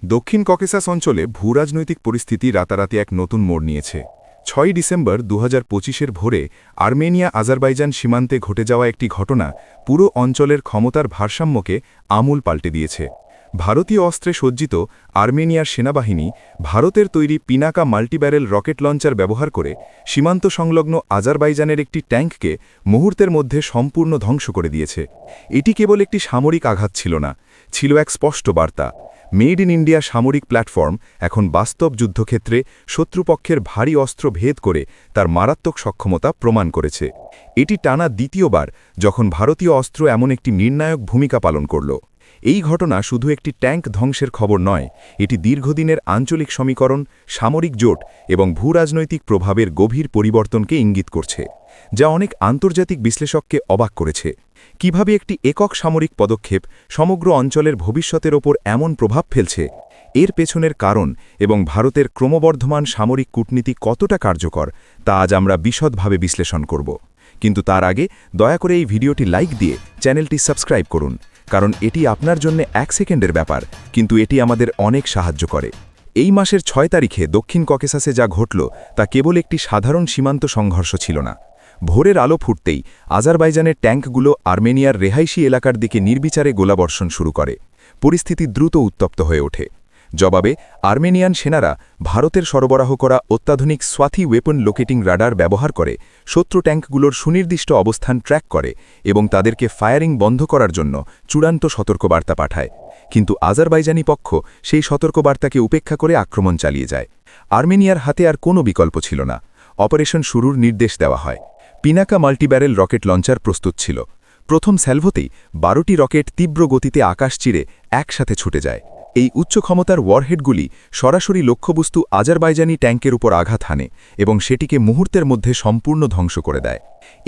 দক্ষিণ ককেসাস অঞ্চলে ভূরাজনৈতিক পরিস্থিতি রাতারাতি এক নতুন মোড় নিয়েছে। ৬ ডিসেম্বর ২০২৫-এর ভোরে আর্মেনিয়া আজারবাইজান সীমান্তে ঘটে যাওয়া একটি ঘটনা পুরো অঞ্চলের ক্ষমতার ভারসাম্যকে আমূল পাল্টে দিয়েছে। ভারতীয় অস্ত্রে সজ্জিত আর্মেনিয়ার সেনাবাহিনী ভারতের তৈরি পিনাকা মাল্টিব্যারেল রকেট লঞ্চার ব্যবহার করে সীমান্ত সংলগ্ন আজারবাইজানের একটি ট্যাঙ্ককে মুহূর্তের মধ্যে সম্পূর্ণ ধ্বংস করে দিয়েছে। এটি কেবল একটি সামরিক আঘাত ছিল না, ছিল এক স্পষ্ট বার্তা। মেড ইন ইন্ডিয়া সামরিক প্ল্যাটফর্ম এখন বাস্তব যুদ্ধক্ষেত্রে শত্রুপক্ষের ভারী অস্ত্র ভেদ করে তার মারাত্মক সক্ষমতা প্রমাণ করেছে। এটি টানা দ্বিতীয়বার যখন ভারতীয় অস্ত্র এমন একটি নির্ণায়ক ভূমিকা পালন করল। এই ঘটনা শুধু একটি ট্যাঙ্ক ধ্বংসের খবর নয়, এটি দীর্ঘদিনের আঞ্চলিক সমীকরণ, সামরিক জোট এবং ভূরাজনৈতিক প্রভাবের গভীর পরিবর্তনকে ইঙ্গিত করছে, যা অনেক আন্তর্জাতিক বিশ্লেষককে অবাক করেছে। কিভাবে একটি একক সামরিক পদক্ষেপ সমগ্র অঞ্চলের ভবিষ্যতের ওপর এমন প্রভাব ফেলছে, এর পেছনের কারণ এবং ভারতের ক্রমবর্ধমান সামরিক কূটনীতি কতটা কার্যকর, তা আজ আমরা বিশদভাবে বিশ্লেষণ করব। কিন্তু তার আগে দয়া করে এই ভিডিওটি লাইক দিয়ে চ্যানেলটি সাবস্ক্রাইব করুন, কারণ এটি আপনার জন্য ১ সেকেন্ডের ব্যাপার, কিন্তু এটি আমাদের অনেক সাহায্য করে। এই মাসের ৬ তারিখে দক্ষিণ ককেসাসে যা ঘটল তা কেবল একটি সাধারণ সীমান্ত সংঘর্ষ ছিল না। ভোরের আলো ফুটতেই আজারবাইজানের ট্যাঙ্কগুলো আর্মেনিয়ার রেহাইশি এলাকার দিকে নির্বিচারে গোলাবর্ষণ শুরু করে। পরিস্থিতি দ্রুত উত্তপ্ত হয়ে ওঠে। জবাবে আর্মেনিয়ান সেনারা ভারতের সরবরাহ করা অত্যাধুনিক স্বাথী ওয়েপন লোকেটিং রাডার ব্যবহার করে শত্রু ট্যাঙ্কগুলোর সুনির্দিষ্ট অবস্থান ট্র্যাক করে এবং তাদেরকে ফায়ারিং বন্ধ করার জন্য চূড়ান্ত সতর্কবার্তা পাঠায়। কিন্তু আজারবাইজানি পক্ষ সেই সতর্কবার্তাকে উপেক্ষা করে আক্রমণ চালিয়ে যায়। আর্মেনিয়ার হাতে আর কোনো বিকল্প ছিল না। অপারেশন শুরুর নির্দেশ দেওয়া হয়। পিনাকা মাল্টিব্যারেল রকেট লঞ্চার প্রস্তুত ছিল। প্রথম স্যালভোতেই ১২টি রকেট তীব্র গতিতে আকাশ চিরে একসাথে ছুটে যায়। এই উচ্চ ক্ষমতার ওয়ারহেডগুলি সরাসরি লক্ষ্যবস্তু আজারবাইজানি ট্যাঙ্কের উপর আঘাত হানে এবং সেটিকে মুহূর্তের মধ্যে সম্পূর্ণ ধ্বংস করে দেয়।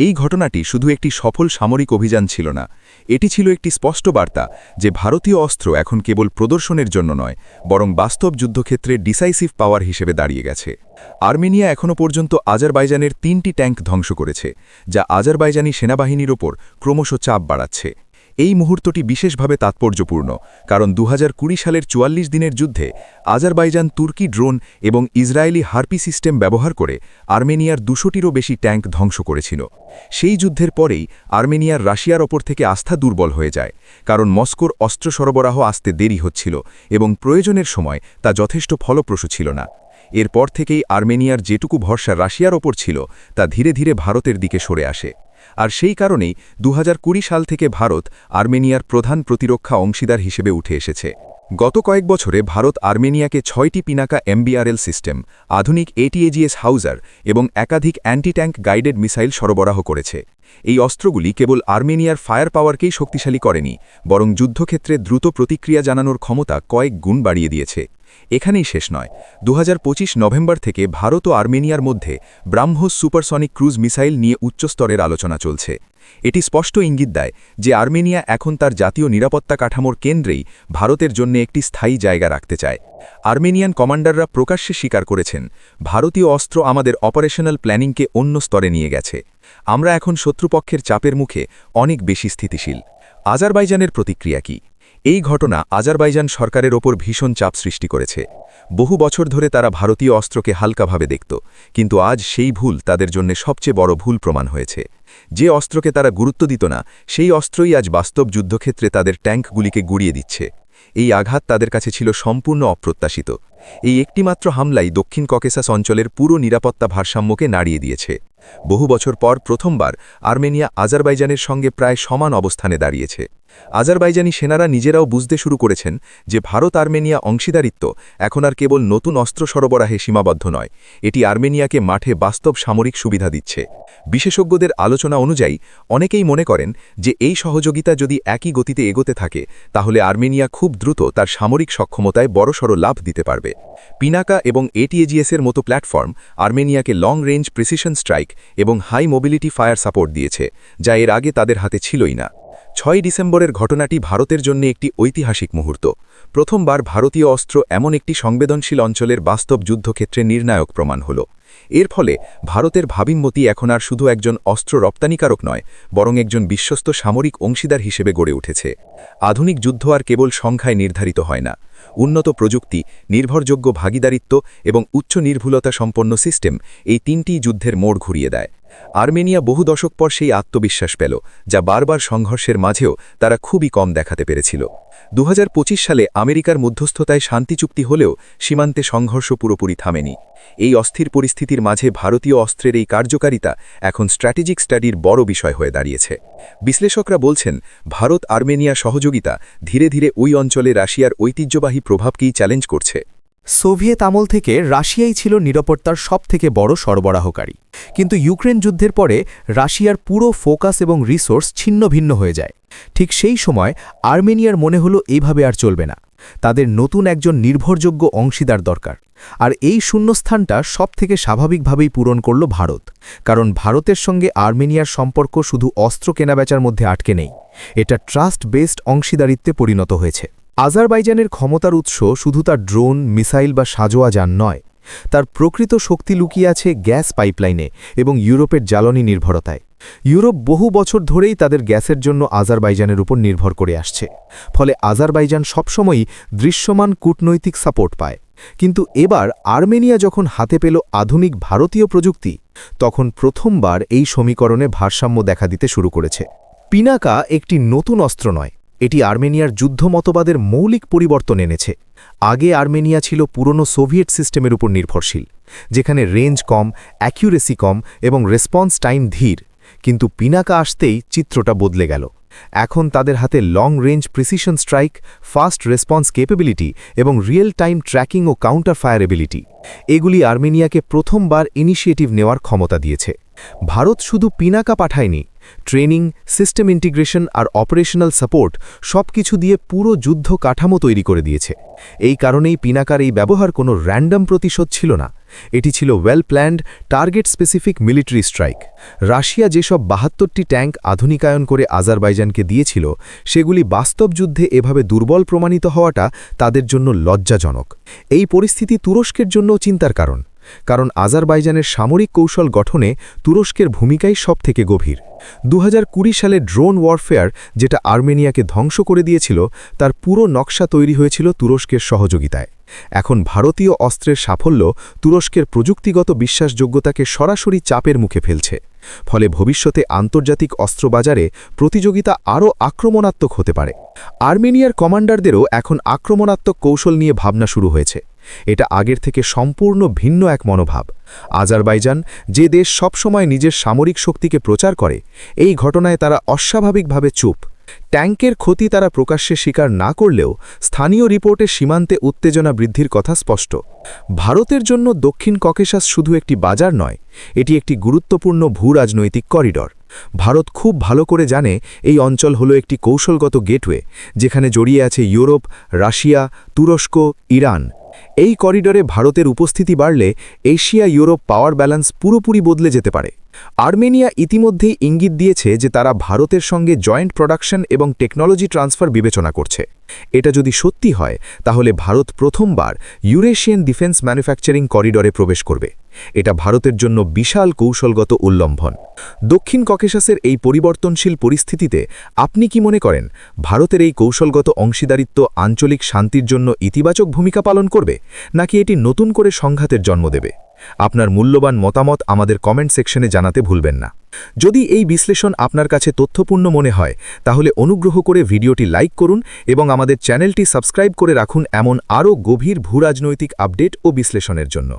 এই ঘটনাটি শুধু একটি সফল সামরিক অভিযান ছিল না, এটি ছিল একটি স্পষ্ট বার্তা যে ভারতীয় অস্ত্র এখন কেবল প্রদর্শনের জন্য নয়, বরং বাস্তব যুদ্ধক্ষেত্রে ডিসাইসিভ পাওয়ার হিসেবে দাঁড়িয়ে গেছে। আর্মেনিয়া এখনও পর্যন্ত আজারবাইজানের ৩টি ট্যাঙ্ক ধ্বংস করেছে, যা আজারবাইজানি সেনাবাহিনীর ওপর ক্রমশ চাপ বাড়াচ্ছে। এই মুহূর্তটি বিশেষভাবে তাৎপর্যপূর্ণ, কারণ ২০২০ সালের ৪৪ দিনের যুদ্ধে আজারবাইজান তুর্কি ড্রোন এবং ইসরায়েলি হার্পি সিস্টেম ব্যবহার করে আর্মেনিয়ার ২০০টিরও বেশি ট্যাঙ্ক ধ্বংস করেছিল। সেই যুদ্ধের পরেই আর্মেনিয়ার রাশিয়ার ওপর থেকে আস্থা দুর্বল হয়ে যায়, কারণ মস্কোর অস্ত্র সরবরাহ আসতে দেরি হচ্ছিল এবং প্রয়োজনের সময় তা যথেষ্ট ফলপ্রসূ ছিল না। এরপর থেকেই আর্মেনিয়ার যেটুকু ভরসা রাশিয়ার ওপর ছিল তা ধীরে ধীরে ভারতের দিকে সরে আসে। আর সেই কারণেই ২০২০ সাল থেকে ভারত আর্মেনিয়ার প্রধান প্রতিরক্ষা অংশীদার হিসেবে উঠে এসেছে। গত কয়েক বছরে ভারত আর্মেনিয়াকে ৬টি পিনাকা এমবিআরএল সিস্টেম, আধুনিক এটিএজিএস হাউজার এবং একাধিক অ্যান্টি ট্যাঙ্ক গাইডেড মিসাইল সরবরাহ করেছে। এই অস্ত্রগুলি কেবল আর্মেনিয়ার ফায়ার পাওয়ারকেই শক্তিশালী করেনি, বরং যুদ্ধক্ষেত্রে দ্রুত প্রতিক্রিয়া জানানোর ক্ষমতা কয়েক গুণ বাড়িয়ে দিয়েছে। এখানেই শেষ নয়। ২০২৫ নভেম্বর থেকে ভারত ও আর্মেনিয়ার মধ্যে ব্রাহ্মোস সুপারসনিক ক্রুজ মিসাইল নিয়ে উচ্চস্তরের আলোচনা চলছে। এটি স্পষ্ট ইঙ্গিত দেয় যে আর্মেনিয়া এখন তার জাতীয় নিরাপত্তা কাঠামোর কেন্দ্রেই ভারতের জন্য একটি স্থায়ী জায়গা রাখতে চায়। আর্মেনিয়ান কমান্ডাররা প্রকাশ্যে স্বীকার করেছেন, ভারতীয় অস্ত্র আমাদের অপারেশনাল প্ল্যানিংকে অন্য স্তরে নিয়ে গেছে। আমরা এখন শত্রুপক্ষের চাপের মুখে অনেক বেশি স্থিতিশীল। আজারবাইজানের প্রতিক্রিয়া কি? এই ঘটনা আজারবাইজান সরকারের ওপর ভীষণ চাপ সৃষ্টি করেছে। বহু বছর ধরে তারা ভারতীয় অস্ত্রকে হালকাভাবে দেখত, কিন্তু আজ সেই ভুল তাদের জন্য সবচেয়ে বড় ভুল প্রমাণ হয়েছে। যে অস্ত্রকে তারা গুরুত্ব দিত না, সেই অস্ত্রই আজ বাস্তব যুদ্ধক্ষেত্রে তাদের ট্যাঙ্কগুলিকে গুড়িয়ে দিচ্ছে। এই আঘাত তাদের কাছে ছিল সম্পূর্ণ অপ্রত্যাশিত। এই একটিমাত্র হামলাই দক্ষিণ ককেসাস অঞ্চলের পুরো নিরাপত্তা ভারসাম্যকে নাড়িয়ে দিয়েছে। বহু বছর পর প্রথমবার আর্মেনিয়া আজারবাইজানের সঙ্গে প্রায় সমান অবস্থানে দাঁড়িয়েছে। আজারবাইজানি সেনারা নিজেরাও বুঝতে শুরু করেছেন যে ভারত আর্মেনিয়া অংশীদারিত্ব এখন আর কেবল নতুন অস্ত্র সরবরাহে সীমাবদ্ধ নয়, এটি আর্মেনিয়াকে মাঠে বাস্তব সামরিক সুবিধা দিচ্ছে। বিশেষজ্ঞদের আলোচনা অনুযায়ী অনেকেই মনে করেন যে এই সহযোগিতা যদি একই গতিতে এগোতে থাকে, তাহলে আর্মেনিয়া খুব দ্রুত তার সামরিক সক্ষমতায় বড়সড় লাভ দিতে পারবে। পিনাকা এবং এটিএজিএসের মতো প্ল্যাটফর্ম আর্মেনিয়াকে লং রেঞ্জ প্রিসিশন স্ট্রাইক এবং হাই মোবিলিটি ফায়ার সাপোর্ট দিয়েছে, যা এর আগে তাদের হাতে ছিলই না। ৬ ডিসেম্বরের ঘটনাটি ভারতের জন্য একটি ঐতিহাসিক মুহূর্ত। প্রথমবার ভারতীয় অস্ত্র এমন একটি সংবেদনশীল অঞ্চলের বাস্তব যুদ্ধক্ষেত্রে নির্ণায়ক প্রমাণ হল। এর ফলে ভারতের ভাবিমতি এখন আর শুধু একজন অস্ত্র রপ্তানিকারক নয়, বরং একজন বিশ্বস্ত সামরিক অংশীদার হিসেবে গড়ে উঠেছে। আধুনিক যুদ্ধ আর কেবল সংখ্যায় নির্ধারিত হয় না। উন্নত প্রযুক্তি, নির্ভরযোগ্য ভাগিদারিত্ব এবং উচ্চ নির্ভুলতা সম্পন্ন সিস্টেম এই তিনটি যুদ্ধের মোড় ঘুরিয়ে দেয়। আর্মেনিয়া বহু দশক পর সেই আত্মবিশ্বাস পেল, যা বারবার সংঘর্ষের মাঝেও তারা খুবই কম দেখাতে পেরেছিল। 2025 সালে আমেরিকার মধ্যস্থতায় শান্তি চুক্তি হলেও সীমান্তে সংঘর্ষ পুরোপুরি থামেনি। এই অস্থির পরিস্থিতির মাঝে ভারতীয় অস্ত্রের এই কার্যকারিতা এখন স্ট্র্যাটেজিক স্টাডির বড় বিষয় হয়ে দাঁড়িয়েছে। বিশ্লেষকরা বলছেন, ভারত আর্মেনিয়া সহযোগিতা ধীরে ধীরে ওই অঞ্চলে রাশিয়ার ঐতিহ্যবাহী প্রভাবকেই চ্যালেঞ্জ করছে। সোভিয়েত আমল থেকে রাশিয়াই ছিল নিরাপত্তার সবথেকে বড় সরবরাহকারী, কিন্তু ইউক্রেন যুদ্ধের পরে রাশিয়ার পুরো ফোকাস এবং রিসোর্স ছিন্ন ভিন্ন হয়ে যায়। ঠিক সেই সময় আর্মেনিয়ার মনে হলো এইভাবে আর চলবে না, তাদের নতুন একজন নির্ভরযোগ্য অংশীদার দরকার। আর এই শূন্যস্থানটা সবথেকে স্বাভাবিকভাবেই পূরণ করল ভারত, কারণ ভারতের সঙ্গে আর্মেনিয়ার সম্পর্ক শুধু অস্ত্র কেনাবেচার মধ্যে আটকে নেই, এটা ট্রাস্ট বেসড অংশীদারিত্বে পরিণত হয়েছে। আজারবাইজানের ক্ষমতার উৎস শুধু তার ড্রোন, মিসাইল বা সাজোয়া যান নয়, তার প্রকৃত শক্তি লুকিয়ে আছে গ্যাস পাইপলাইনে এবং ইউরোপের জ্বালানি নির্ভরতায়। ইউরোপ বহু বছর ধরেই তাদের গ্যাসের জন্য আজারবাইজানের উপর নির্ভর করে আসছে, ফলে আজারবাইজান সবসময়ই দৃশ্যমান কূটনৈতিক সাপোর্ট পায়। কিন্তু এবার আর্মেনিয়া যখন হাতে পেল আধুনিক ভারতীয় প্রযুক্তি, তখন প্রথমবার এই সমীকরণে ভারসাম্য দেখা দিতে শুরু করেছে। পিনাকা একটি নতুন অস্ত্র নয়, এটি আর্মেনিয়ার যুদ্ধ মতবাদের মৌলিক পরিবর্তন এনেছে। আগে আর্মেনিয়া ছিল পুরনো সোভিয়েত সিস্টেমের উপর নির্ভরশীল, যেখানে রেঞ্জ কম, অ্যাকিউরেসি কম এবং রেসপন্স টাইম ধীর। কিন্তু পিনাকা আসতেই চিত্রটা বদলে গেল। এখন তাদের হাতে long range precision strike, fast response capability এবং রিয়েল টাইম ট্র্যাকিং ও কাউন্টার ফায়ার এবিলিটি। এগুলি আর্মেনিয়াকে প্রথমবার ইনিশিয়েটিভ নেওয়ার ক্ষমতা দিয়েছে। ভারত শুধু পিনাকা পাঠায়নি, ট্রেনিং, সিস্টেম ইন্টিগ্রেশন আর অপারেশনাল সাপোর্ট সবকিছু দিয়ে পুরো যুদ্ধ কাঠামো তৈরি করে দিয়েছে। এই কারণেই পিনাকার এই ব্যবহার কোনো র্যান্ডম প্রতিশোধ ছিল না, এটি ছিল well planned, target specific military strike. Russia যেসব 72টি ট্যাঙ্ক আধুনিকায়ন করে আজারবাইজানকে দিয়েছিল, সেগুলি বাস্তব যুদ্ধে এভাবে দুর্বল প্রমাণিত হওয়াটা তাদের জন্য লজ্জাজনক। এই পরিস্থিতি তুরস্কের জন্যও চিন্তার কারণ আজারবাইজানের সামরিক কৌশল গঠনে তুরস্কের ভূমিকাই সবথেকে গভীর। 2020 সালে ড্রোন ওয়ারফেয়ার, যেটা আর্মেনিয়াকে ধ্বংস করে দিয়েছিল, তার পুরো নকশা তৈরি হয়েছিল তুরস্কের সহযোগিতায়। এখন ভারতীয় অস্ত্রের সাফল্য তুরস্কের প্রযুক্তিগত বিশ্বাসযোগ্যতাকে সরাসরি চাপের মুখে ফেলছে। ফলে ভবিষ্যতে আন্তর্জাতিক অস্ত্রবাজারে প্রতিযোগিতা আরও আক্রমণাত্মক হতে পারে। আর্মেনিয়ার কমান্ডারদেরও এখন আক্রমণাত্মক কৌশল নিয়ে ভাবনা শুরু হয়েছে। এটা আগের থেকে সম্পূর্ণ ভিন্ন এক মনোভাব। আজারবাইজান, যে দেশ সবসময় নিজের সামরিক শক্তিকে প্রচার করে, এই ঘটনায় তারা অস্বাভাবিকভাবে চুপ। ট্যাঙ্কের ক্ষতি তারা প্রকাশ্যে স্বীকার না করলেও স্থানীয় রিপোর্টে সীমান্তে উত্তেজনা বৃদ্ধির কথা স্পষ্ট। ভারতের জন্য দক্ষিণ ককেশাস শুধু একটি বাজার নয়, এটি একটি গুরুত্বপূর্ণ ভূরাজনৈতিক করিডর। ভারত খুব ভালো করে জানে এই অঞ্চল হলো একটি কৌশলগত গেটওয়ে, যেখানে জড়িয়ে আছে ইউরোপ, রাশিয়া, তুরস্ক, ইরান। এই করিডরে ভারতের উপস্থিতি বাড়লে এশিয়া ইউরোপ পাওয়ার ব্যালেন্স পুরোপুরি বদলে যেতে পারে। আর্মেনিয়া ইতিমধ্যেই ইঙ্গিত দিয়েছে যে তারা ভারতের সঙ্গে জয়েন্ট প্রোডাকশন এবং টেকনোলজি ট্রান্সফার বিবেচনা করছে। এটা যদি সত্যি হয়, তাহলে ভারত প্রথমবার ইউরেশিয়ান ডিফেন্স ম্যানুফ্যাকচারিং করিডরে প্রবেশ করবে। এটা ভারতের জন্য বিশাল কৌশলগত উল্লম্ঘন। দক্ষিণ ককেশাসের এই পরিবর্তনশীল পরিস্থিতিতে আপনি কি মনে করেন, ভারতের এই কৌশলগত অংশীদারিত্ব আঞ্চলিক শান্তির জন্য ইতিবাচক ভূমিকা পালন করবে, নাকি এটি নতুন করে সংঘাতের জন্ম দেবে? আপনার মূল্যবান মতামত আমাদের কমেন্ট সেকশনে জানাতে ভুলবেন না। যদি এই বিশ্লেষণ আপনার কাছে তথ্যপূর্ণ মনে হয়, তাহলে অনুগ্রহ করে ভিডিওটি লাইক করুন এবং আমাদের চ্যানেলটি সাবস্ক্রাইব করে রাখুন এমন আরও গভীর ভূরাজনৈতিক আপডেট ও বিশ্লেষণের জন্য।